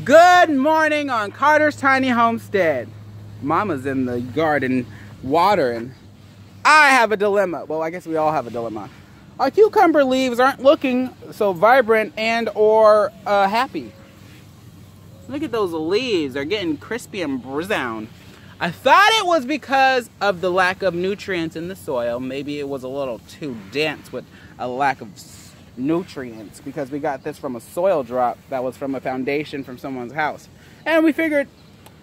Good morning on Carter's Tiny Homestead. Mama's in the garden watering. I have a dilemma. Well, I guess we all have a dilemma. Our cucumber leaves aren't looking so vibrant and or happy. Look at those leaves. They're getting crispy and brown. I thought it was because of the lack of nutrients in the soil. Maybe it was a little too dense with a lack of nutrients, because we got this from a soil drop that was from a foundation from someone's house. And we figured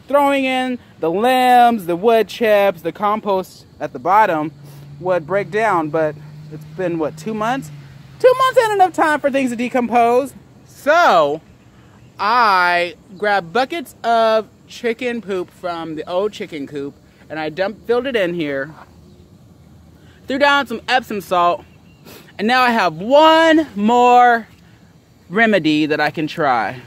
throwing in the limbs, the wood chips, the compost at the bottom would break down, but it's been, what, 2 months? 2 months ain't enough time for things to decompose. So I grabbed buckets of chicken poop from the old chicken coop, and I filled it in here, threw down some Epsom salt, and now I have one more remedy that I can try.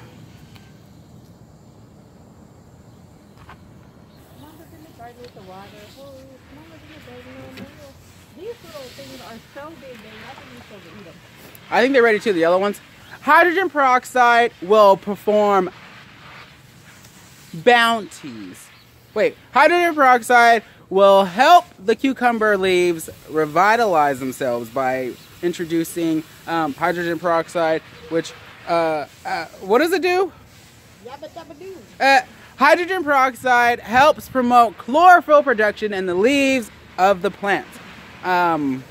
I think they're ready too, the yellow ones. Hydrogen peroxide will perform bounties. Wait, hydrogen peroxide will help the cucumber leaves revitalize themselves by introducing hydrogen peroxide, which, what does it do? Yabba dabba doo. Hydrogen peroxide helps promote chlorophyll production in the leaves of the plant. I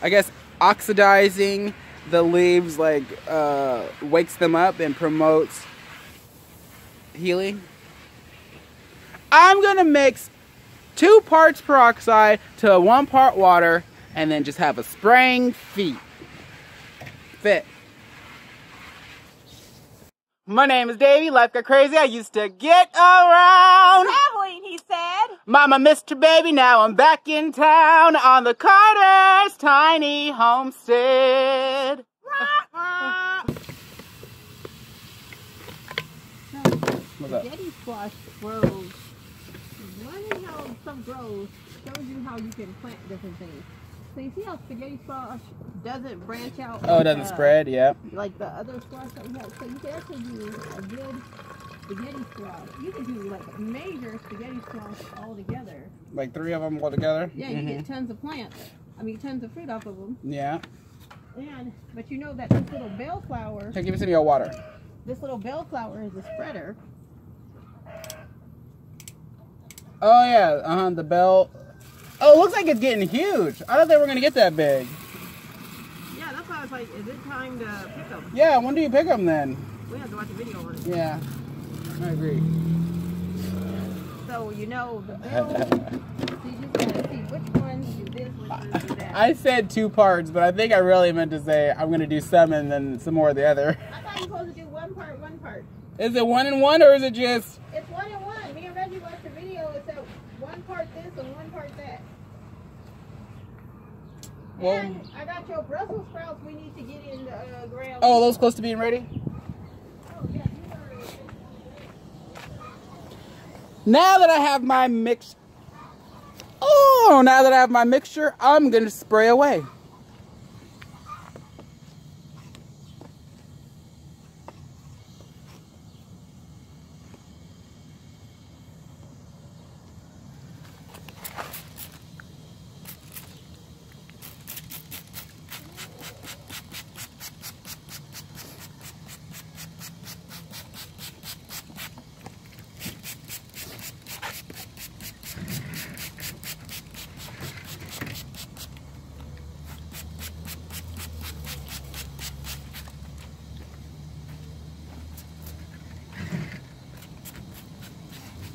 guess oxidizing the leaves wakes them up and promotes healing. I'm gonna mix 2 parts peroxide to 1 part water, and then just have a spraying fit. My name is Davey. Life got crazy. I used to get around. Traveling, he said. Mama missed her baby. Now I'm back in town on the Carter's Tiny Homestead. What's up? Spaghetti squash grows. Learning how stuff grows shows you how you can plant different things. So you see how spaghetti squash doesn't branch out? Oh, it doesn't spread, yeah. Like the other squash that we have. So you can actually do a good spaghetti squash. You can do like major spaghetti squash all together. Like 3 of them all together? Yeah, you get tons of plants. I mean, tons of fruit off of them. Yeah. But you know that this little bellflower. Hey, give me some of your water. This little bellflower is a spreader. Oh yeah, the bell. Oh, it looks like it's getting huge. I thought they were gonna get that big. Yeah, that's why I was like, is it time to pick them? Yeah, when do you pick them then? We have to watch a video on it. Yeah, I agree. So you know the bell. So you just gotta see which ones do this, which ones do that. I said 2 parts, but I think I really meant to say I'm gonna do some and then some more of the other. I thought you were supposed to do 1 part, 1 part. Is it 1 and 1 or is it just? It's 1 and 1. Me and Reggie watched the video. It said 1 part this and 1 part that. Well, and I got your Brussels sprouts. We need to get in the ground. oh, are those close to being ready? Oh yeah, you are. Now that I have my mix, now that I have my mixture, I'm gonna spray away.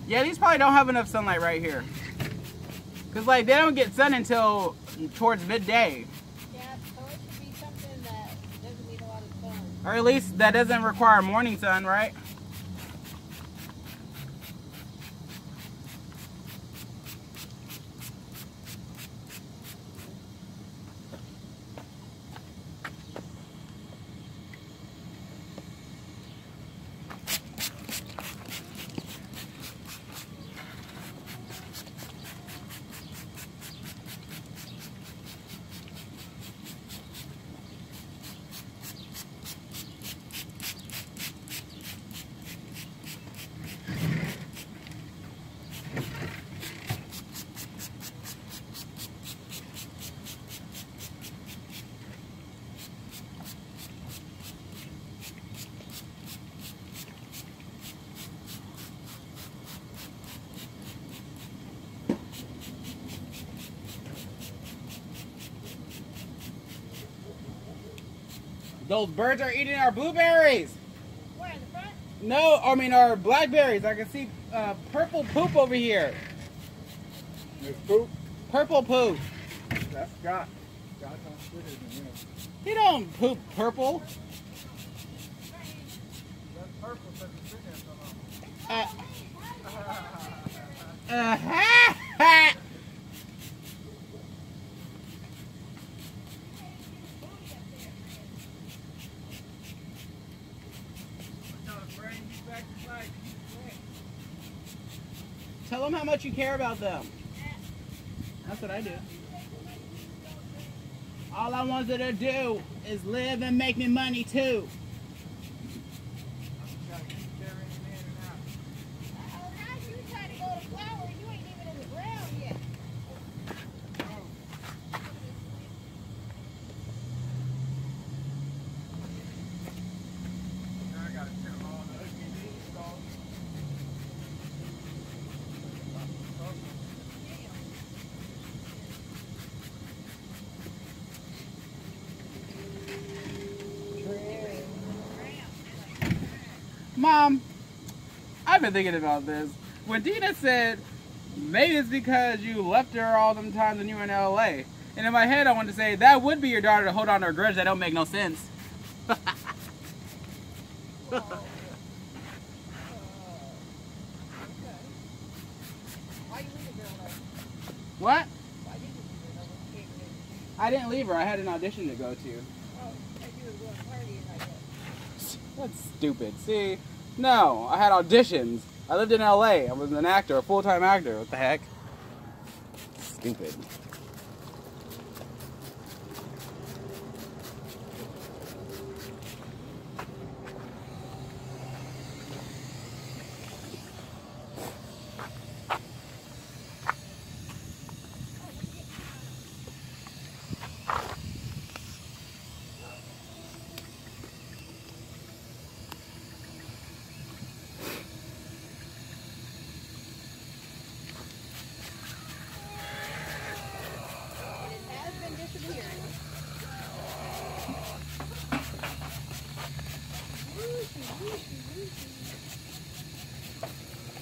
Yeah, these probably don't have enough sunlight right here. Cause like they don't get sun until towards midday. Yeah, so it should be something that doesn't need a lot of sun. Or at least that doesn't require morning sun, right? Those birds are eating our blueberries. Where, in the front? No, I mean our blackberries. I can see purple poop over here. There's poop. Purple poop. That's Scott. Scott don't spit it in here. He don't poop purple. That's purple because it's been there so long. Ha! Tell them how much you care about them. That's what I do. All I wanted to do is live and make me money too. Mom, I've been thinking about this. When Dina said, maybe it's because you left her all them times when you were in LA. And in my head, I wanted to say, that would be your daughter to hold on to her grudge that don't make no sense. What? I didn't leave her. I had an audition to go to. That's stupid. See? No, I had auditions. I lived in LA. I was an actor, a full-time actor. What the heck? Stupid.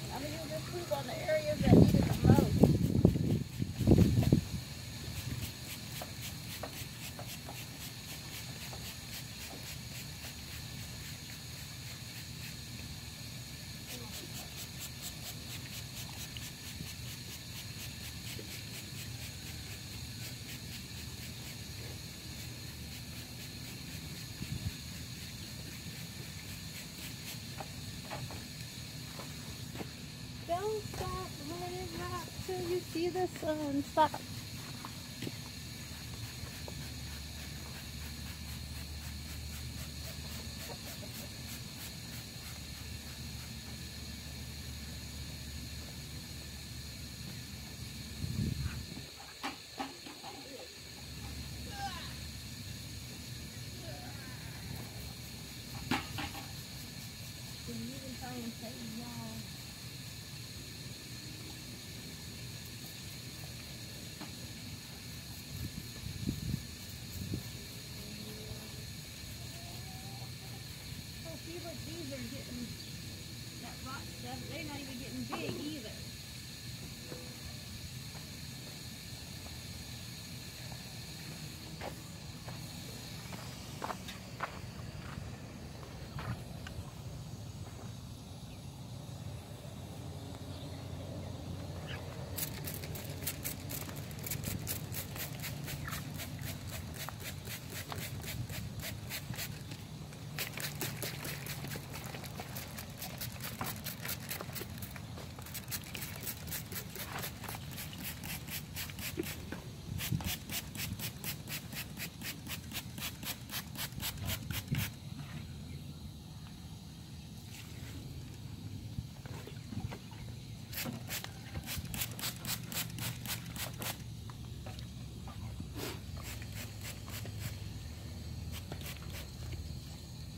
I mean, you just poop on the areas that need it the most. Don't stop, let it rock till you see the sun stop. Can you even try and say y'all? See, but these are getting that rot stuff. They're not even getting big either.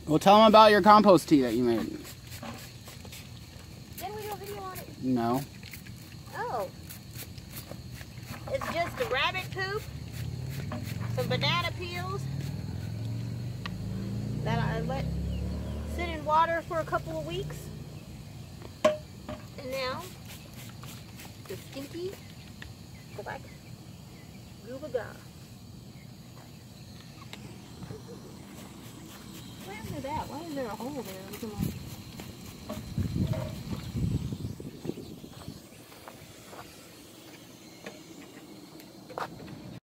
Well, tell them about your compost tea that you made. Didn't we do a video on it? No. Oh. It's just the rabbit poop, some banana peels, that I let sit in water for a couple of weeks. And now, the stinky black goo-ga-ga. Where is that? Why is there a hole there? Come on.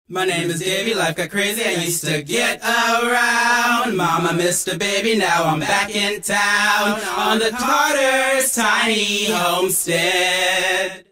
My name is Davey, life got crazy, I used to get around. Mama missed a baby, now I'm back in town on the Carter's tiny homestead.